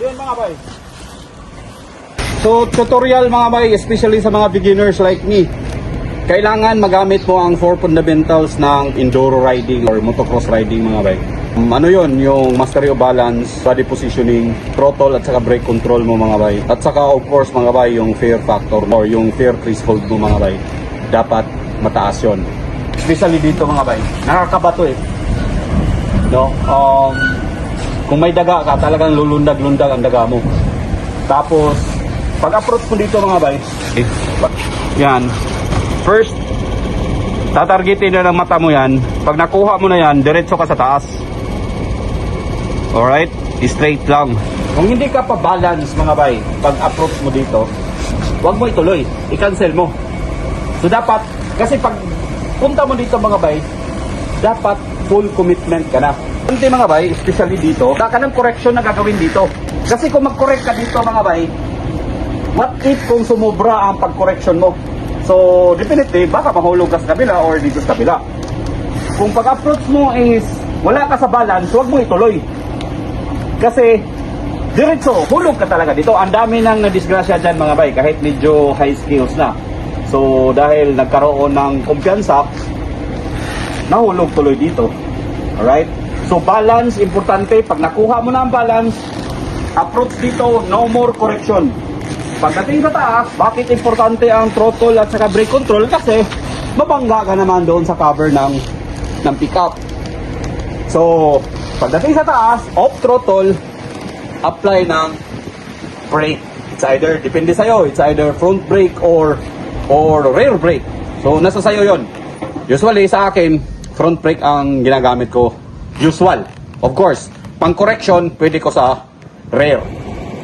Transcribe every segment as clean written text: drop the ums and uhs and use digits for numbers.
Yun mga bay. So tutorial mga bay, especially sa mga beginners like me. Kailangan magamit mo ang 4 fundamentals ng enduro riding or motocross riding mga bay. Ano yun? Yung mastery of balance, body positioning, throttle at saka brake control mo mga bay. At saka of course mga bay, yung fear factor or yung fear threshold mo mga bay. Dapat mataas yun. Especially dito mga bay. Nakakabato eh. No? Kung may daga ka, talagang lulundag-lundag ang daga mo. Tapos, pag approach mo dito mga bay, yan. First, tatargetin na ng mata mo yan. Pag nakuha mo na yan, diretso ka sa taas. Alright? Straight lang. Kung hindi ka pa balance mga bay, pag approach mo dito, huwag mo ituloy. I-cancel mo. So dapat, kasi pag punta mo dito mga bay, dapat full commitment ka na. Hindi mga bay, especially dito, ka ng correction na gagawin dito. Kasi kung mag-correct ka dito mga bay, what if kung sumobra ang pag-correction mo? So, definitely, baka mahulog ka sa kabila or dito sa kabila. Kung pag-approach mo is wala ka sa balance, huwag mo ituloy. Kasi, diretso, hulog ka talaga dito. Ang dami nang nadisgrasya dyan mga bay, kahit medyo high skills na. So, dahil nagkaroon ng kumpiyansa, nahulog tuloy dito. Alright? So, balance, importante. Pag nakuha mo na ang balance, approach dito, no more correction. Pagdating sa taas, bakit importante ang throttle at saka brake control? Kasi mabangga ka naman doon sa cover ng pickup. So, pagdating sa taas, off throttle, apply ng brake. It's either, depende sa'yo, it's either front brake or rear brake. So, nasa sa'yo yon. Usually sa akin, front brake ang ginagamit ko. Usual. Of course, pang correction, pwede ko sa rear.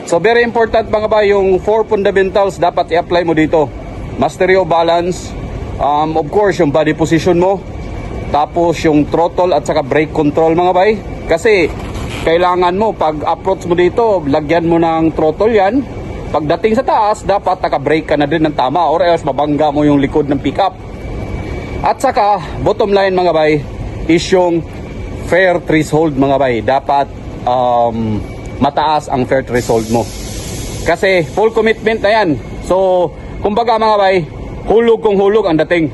So very important mga ba, yung 4 fundamentals dapat i-apply mo dito. Mastery of balance, of course yung body position mo, tapos yung throttle at saka brake control mga bay. Kasi kailangan mo pag approach mo dito, lagyan mo ng throttle yan. Pagdating sa taas, dapat naka-brake ka na din ng tama or else mabangga mo yung likod ng pickup. At saka bottom line mga bay is yung fair threshold mga bay. Dapat mataas ang fair threshold mo. Kasi full commitment na yan. So, kumbaga mga bay, hulog kung hulog ang dating.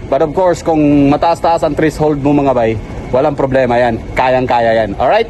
But of course, kung mataas-taas ang threshold mo mga bay, walang problema yan. Kayang-kaya yan. Alright?